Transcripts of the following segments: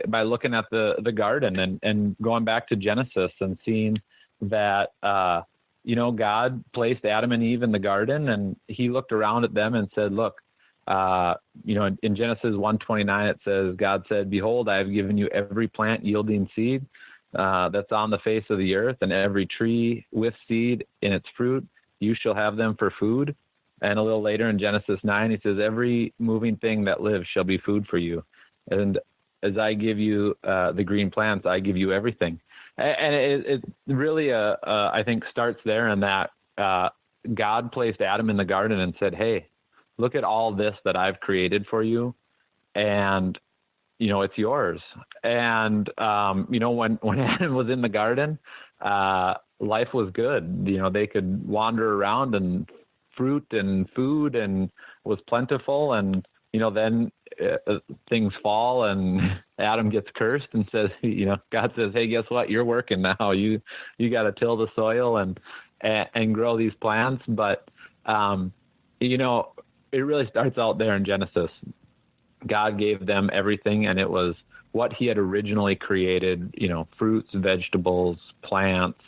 by looking at the garden and going back to Genesis and seeing that, God placed Adam and Eve in the garden, and he looked around at them and said, look, in Genesis 1:29, it says, God said, behold, I have given you every plant yielding seed that's on the face of the earth, and every tree with seed in its fruit. You shall have them for food. And a little later in Genesis 9, he says, every moving thing that lives shall be food for you. And as I give you the green plants, I give you everything. And it really, I think, starts there in that God placed Adam in the garden and said, hey, look at all this that I've created for you. And, it's yours. And, when Adam was in the garden, life was good. They could wander around, and fruit and food and was plentiful. And, then things fall and Adam gets cursed and says, God says, hey, guess what? You're working now. You got to till the soil and grow these plants. But, it really starts out there in Genesis. God gave them everything, and it was what he had originally created, fruits, vegetables, plants,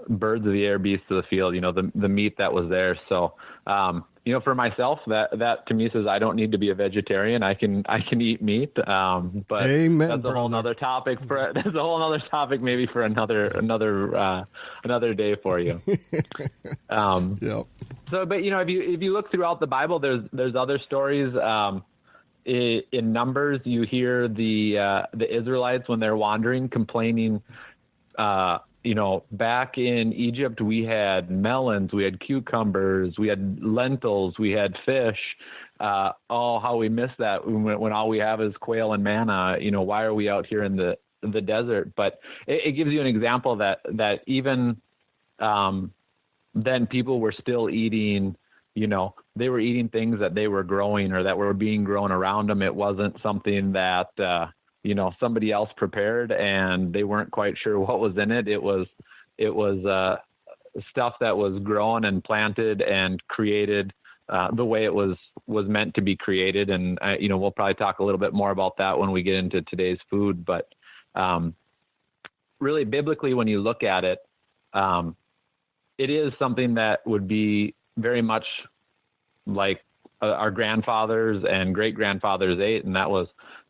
birds of the air, beasts of the field, the meat that was there. So, for myself, that to me says I don't need to be a vegetarian. I can eat meat. But Amen, that's a whole other topic that's a whole other topic maybe for another day for you. Yep. So, but if you look throughout the Bible, there's other stories. In Numbers, you hear the Israelites when they're wandering complaining. Back in Egypt, we had melons, we had cucumbers, we had lentils, we had fish. How we miss that when all we have is quail and manna. Why are we out here in the desert? But it gives you an example that even then people were still eating. They were eating things that they were growing or that were being grown around them. It wasn't something that somebody else prepared and they weren't quite sure what was in it. It was stuff that was grown and planted and created the way it was meant to be created. And we'll probably talk a little bit more about that when we get into today's food. But really, biblically, when you look at it, it is something that would be very much like our grandfathers and great grandfathers ate, and that was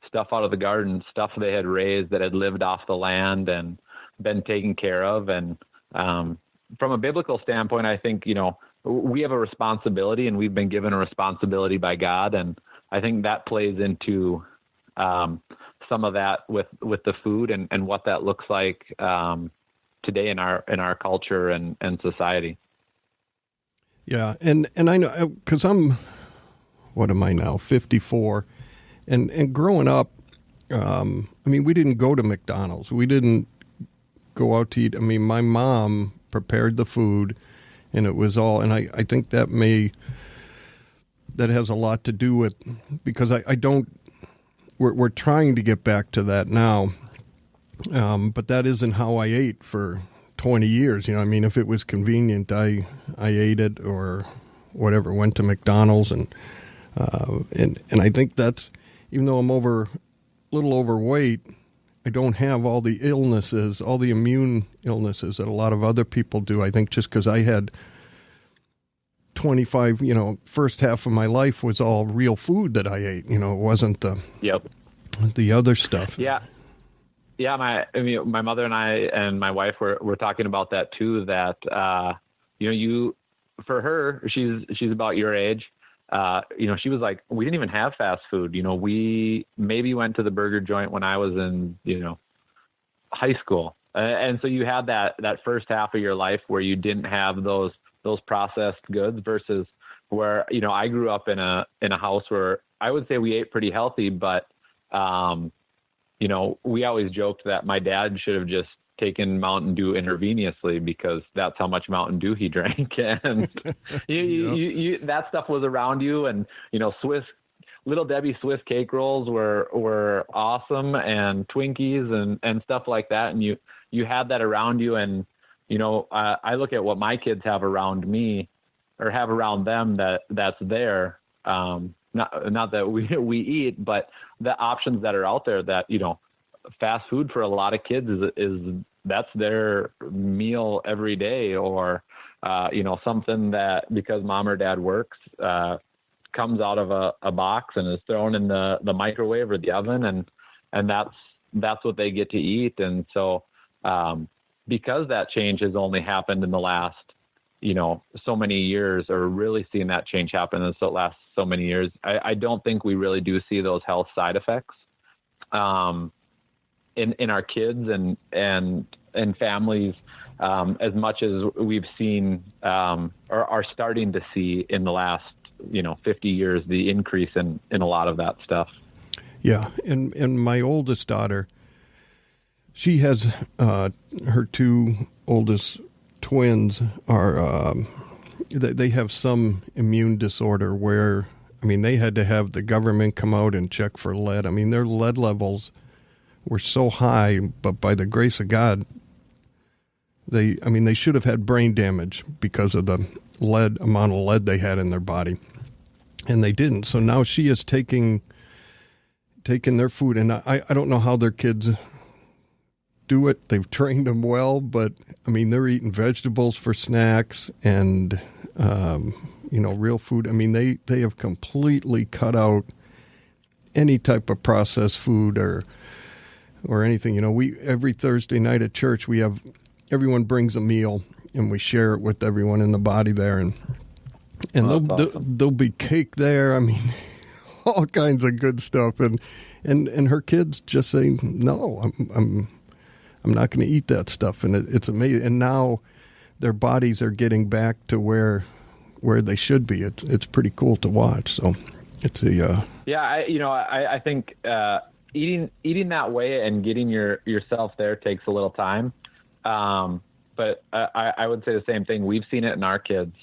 stuff out of the garden, stuff they had raised that had lived off the land and been taken care of. And from a biblical standpoint, I think, we have a responsibility, and we've been given a responsibility by God. And I think that plays into some of that with the food and what that looks like today in our culture and society. Yeah. And I know, because what am I now? 54. And growing up, we didn't go to McDonald's. We didn't go out to eat. My mom prepared the food, and it was all, and I think that has a lot to do with, because we're trying to get back to that now. But that isn't how I ate for 20 years. If it was convenient, I ate it or whatever, went to McDonald's and I think that's, even though I'm a little overweight, I don't have all the illnesses, all the immune illnesses that a lot of other people do. I think just because I had 25, first half of my life was all real food that I ate. It wasn't the other stuff. Yeah. Yeah, my mother and I and my wife were talking about that too. That for her, she's about your age. She was like, we didn't even have fast food. We maybe went to the burger joint when I was in high school, and so you had that first half of your life where you didn't have those processed goods. Versus where I grew up in a house where I would say we ate pretty healthy, but we always joked that my dad should have just taken Mountain Dew intravenously because that's how much Mountain Dew he drank. And you that stuff was around you. And, Little Debbie Swiss cake rolls were awesome, and Twinkies and stuff like that. And you had that around you. And, I look at what my kids have around me or have around them that's there. not that we eat, but the options that are out there that, fast food for a lot of kids is that's their meal every day, or, something that because mom or dad works, comes out of a box and is thrown in the microwave or the oven. And that's what they get to eat. And so, because that change has only happened in the last, so many years, or really seeing that change happen in the last so many years, I don't think we really do see those health side effects, in our kids and families, as much as we've seen, or are starting to see in the last, 50 years, the increase in a lot of that stuff. Yeah. And my oldest daughter, she has, her two oldest twins are, they have some immune disorder where, they had to have the government come out and check for lead. Their lead levels were so high, but by the grace of God, they should have had brain damage because of the amount of lead they had in their body, and they didn't. So now she is taking their food, and I don't know how their kids do it. They've trained them well, but they're eating vegetables for snacks and real food. They have completely cut out any type of processed food or anything. We every Thursday night at church, we have everyone brings a meal and we share it with everyone in the body there, and there'll be cake there. All kinds of good stuff, and her kids just say, no, I'm not going to eat that stuff, and it's amazing. And now their bodies are getting back to where they should be. It's pretty cool to watch. So it's I think eating that way and getting yourself there takes a little time. But I would say the same thing. We've seen it in our kids,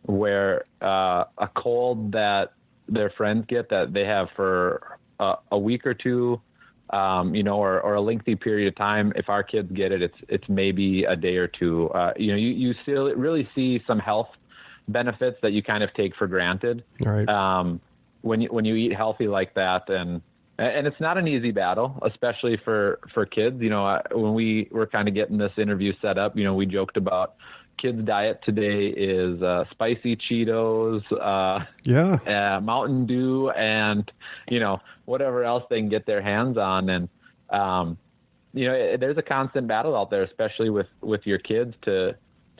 where a cold that their friends get that they have for a week or two, or a lengthy period of time. If our kids get it, it's maybe a day or two. You still really see some health benefits that you kind of take for granted. Right. When you eat healthy like that, and it's not an easy battle, especially for kids. When we were kind of getting this interview set up, we joked about kids' diet today is spicy Cheetos, Mountain Dew, and whatever else they can get their hands on. And there's a constant battle out there, especially with your kids, to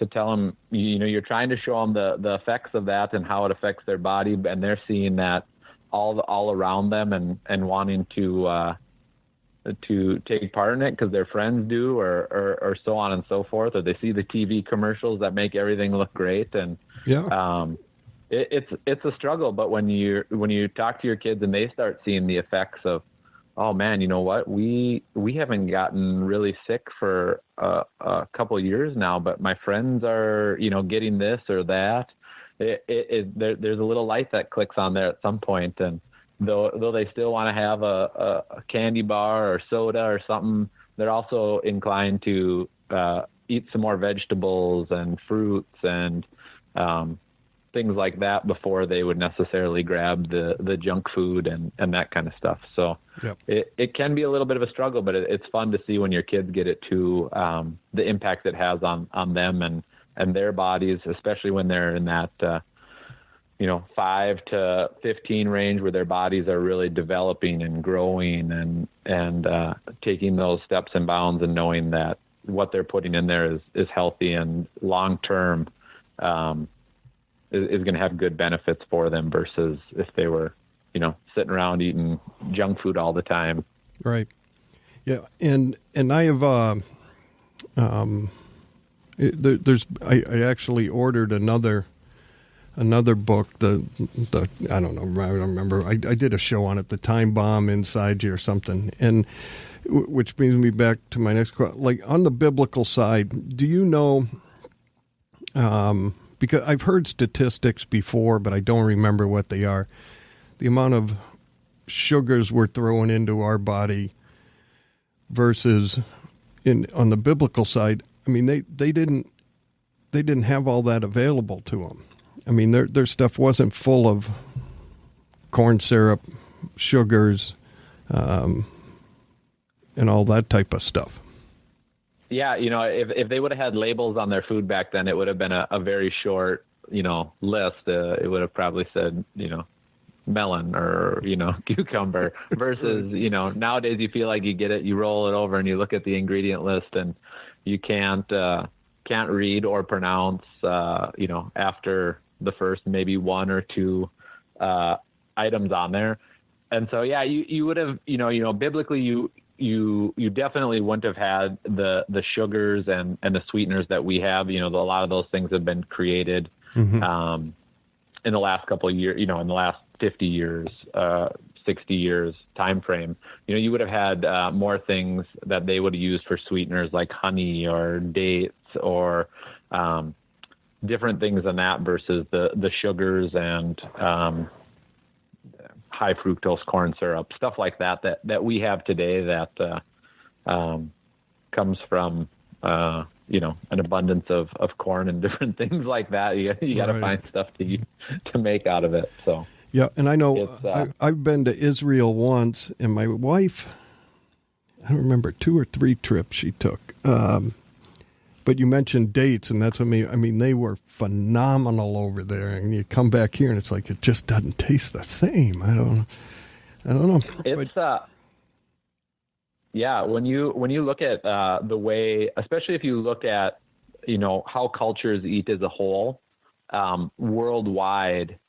tell them you're trying to show them the effects of that and how it affects their body, and they're seeing that all around them and wanting to take part in it because their friends do, or so on and so forth, or they see the TV commercials that make everything look great. And it's a struggle. But when you talk to your kids and they start seeing the effects of, oh man, you know what, we haven't gotten really sick for a couple of years now, but my friends are getting this or that. There's a little light that clicks on there at some point, and though they still want to have a candy bar or soda or something, they're also inclined to eat some more vegetables and fruits and things like that before they would necessarily grab the junk food and that kind of stuff. So it can be a little bit of a struggle, but it's fun to see when your kids get it too, the impact it has on them and their bodies, especially when they're in that 5 to 15 range, where their bodies are really developing and growing and taking those steps and bounds, and knowing that what they're putting in there is healthy and long term is going to have good benefits for them, versus if they were sitting around eating junk food all the time. Right. Yeah. And I have I actually ordered another book, the I don't know, I don't remember. I did a show on it, The Time Bomb Inside You or something, and which brings me back to my next question. Like, on the biblical side, do you know? Because I've heard statistics before, but I don't remember what they are. The amount of sugars we're throwing into our body versus on the biblical side. They didn't have all that available to them. Their stuff wasn't full of corn syrup, sugars, and all that type of stuff. Yeah, if they would have had labels on their food back then, it would have been a very short, list. It would have probably said, melon or, cucumber versus, nowadays you feel like you get it, you roll it over and you look at the ingredient list and you can't read or pronounce, after the first maybe one or two items on there. And so, yeah, you would have, biblically, you definitely wouldn't have had the sugars and the sweeteners that we have. A lot of those things have been created in the last couple of years, in the last 50 years, 60 years time frame. You would have had more things that they would have used for sweeteners like honey or dates or different things than that versus the sugars and high fructose corn syrup, stuff like that we have today that comes from an abundance of corn and different things like that. You got to find stuff to make out of it. So yeah, and I know I've been to Israel once, and my wife, I don't remember 2 or 3 trips she took. But you mentioned dates, and that's what I mean, they were phenomenal over there. And you come back here, and it's like it just doesn't taste the same. I don't know. It's yeah. When you look at the way, especially if you look at how cultures eat as a whole worldwide,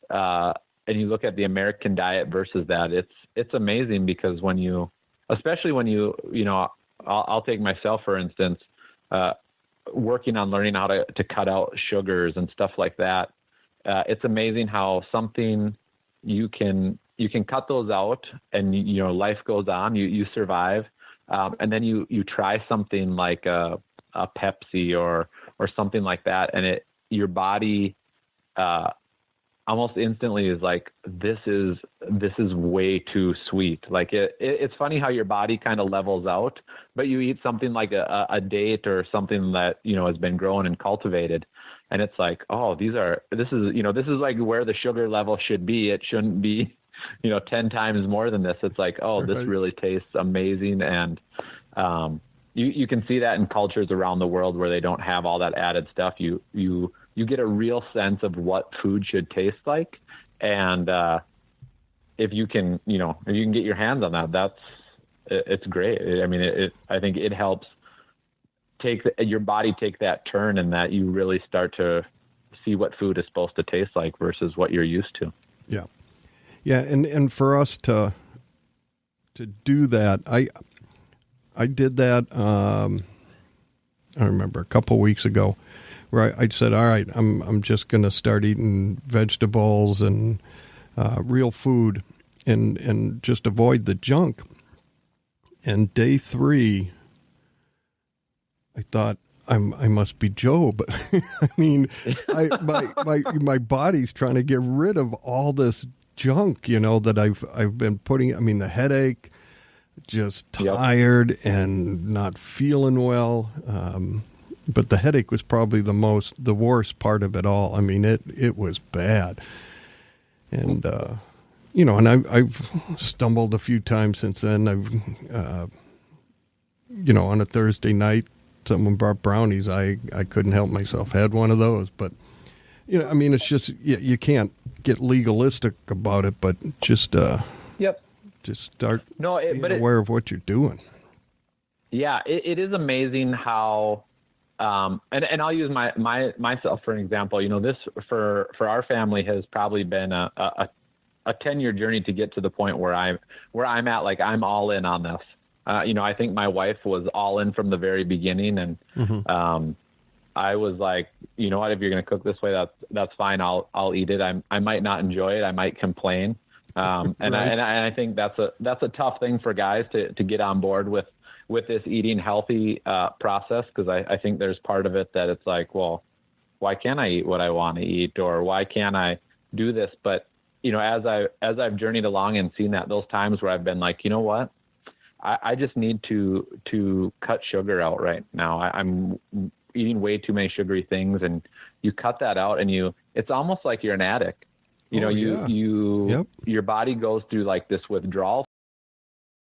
and you look at the American diet versus that, it's amazing because especially when I'll take myself for instance. Working on learning how to cut out sugars and stuff like that. It's amazing how something you can cut those out and life goes on, you survive. And then you try something like a Pepsi or something like that. And your body, almost instantly is like, this is way too sweet. Like it's funny how your body kind of levels out, but you eat something like a date or something that, has been grown and cultivated. And it's like, oh, this is like where the sugar level should be. It shouldn't be, 10 times more than this. It's like, oh, this really tastes amazing. And, you can see that in cultures around the world where they don't have all that added stuff. You get a real sense of what food should taste like. And, if you can get your hands on that, it's great. I mean, I think it helps your body take that turn and that you really start to see what food is supposed to taste like versus what you're used to. Yeah. Yeah. And for us to do that, I did that. I remember a couple of weeks ago where I said, all right, I'm just going to start eating vegetables and real food and just avoid the junk. And day 3, I thought I must be Job. I mean, my body's trying to get rid of all this junk, that I've been putting. I mean, the headache, just tired and not feeling well. But the headache was probably the worst part of it all. I mean, it was bad. And, and I've stumbled a few times since then. I've, on a Thursday night, someone brought brownies. I couldn't help myself. Had one of those. But, I mean, it's just, you can't get legalistic about it, but just, just start being aware of what you're doing. Yeah, it is amazing how, and I'll use myself for an example. This for our family has probably been a 10-year journey to get to the point where I'm at. Like I'm all in on this. I think my wife was all in from the very beginning, and I was like, you know what, if you're going to cook this way, that's fine. I'll eat it. I might not enjoy it. I might complain. And I think that's a tough thing for guys to get on board with this eating healthy process, because I think there's part of it that it's like, well, why can't I eat what I want to eat, or why can't I do this? But as I've journeyed along and seen that, those times where I've been like, you know what, I just need to cut sugar out right now. I'm eating way too many sugary things, and you cut that out, and it's almost like you're an addict. You know, Yep. your body goes through like this withdrawal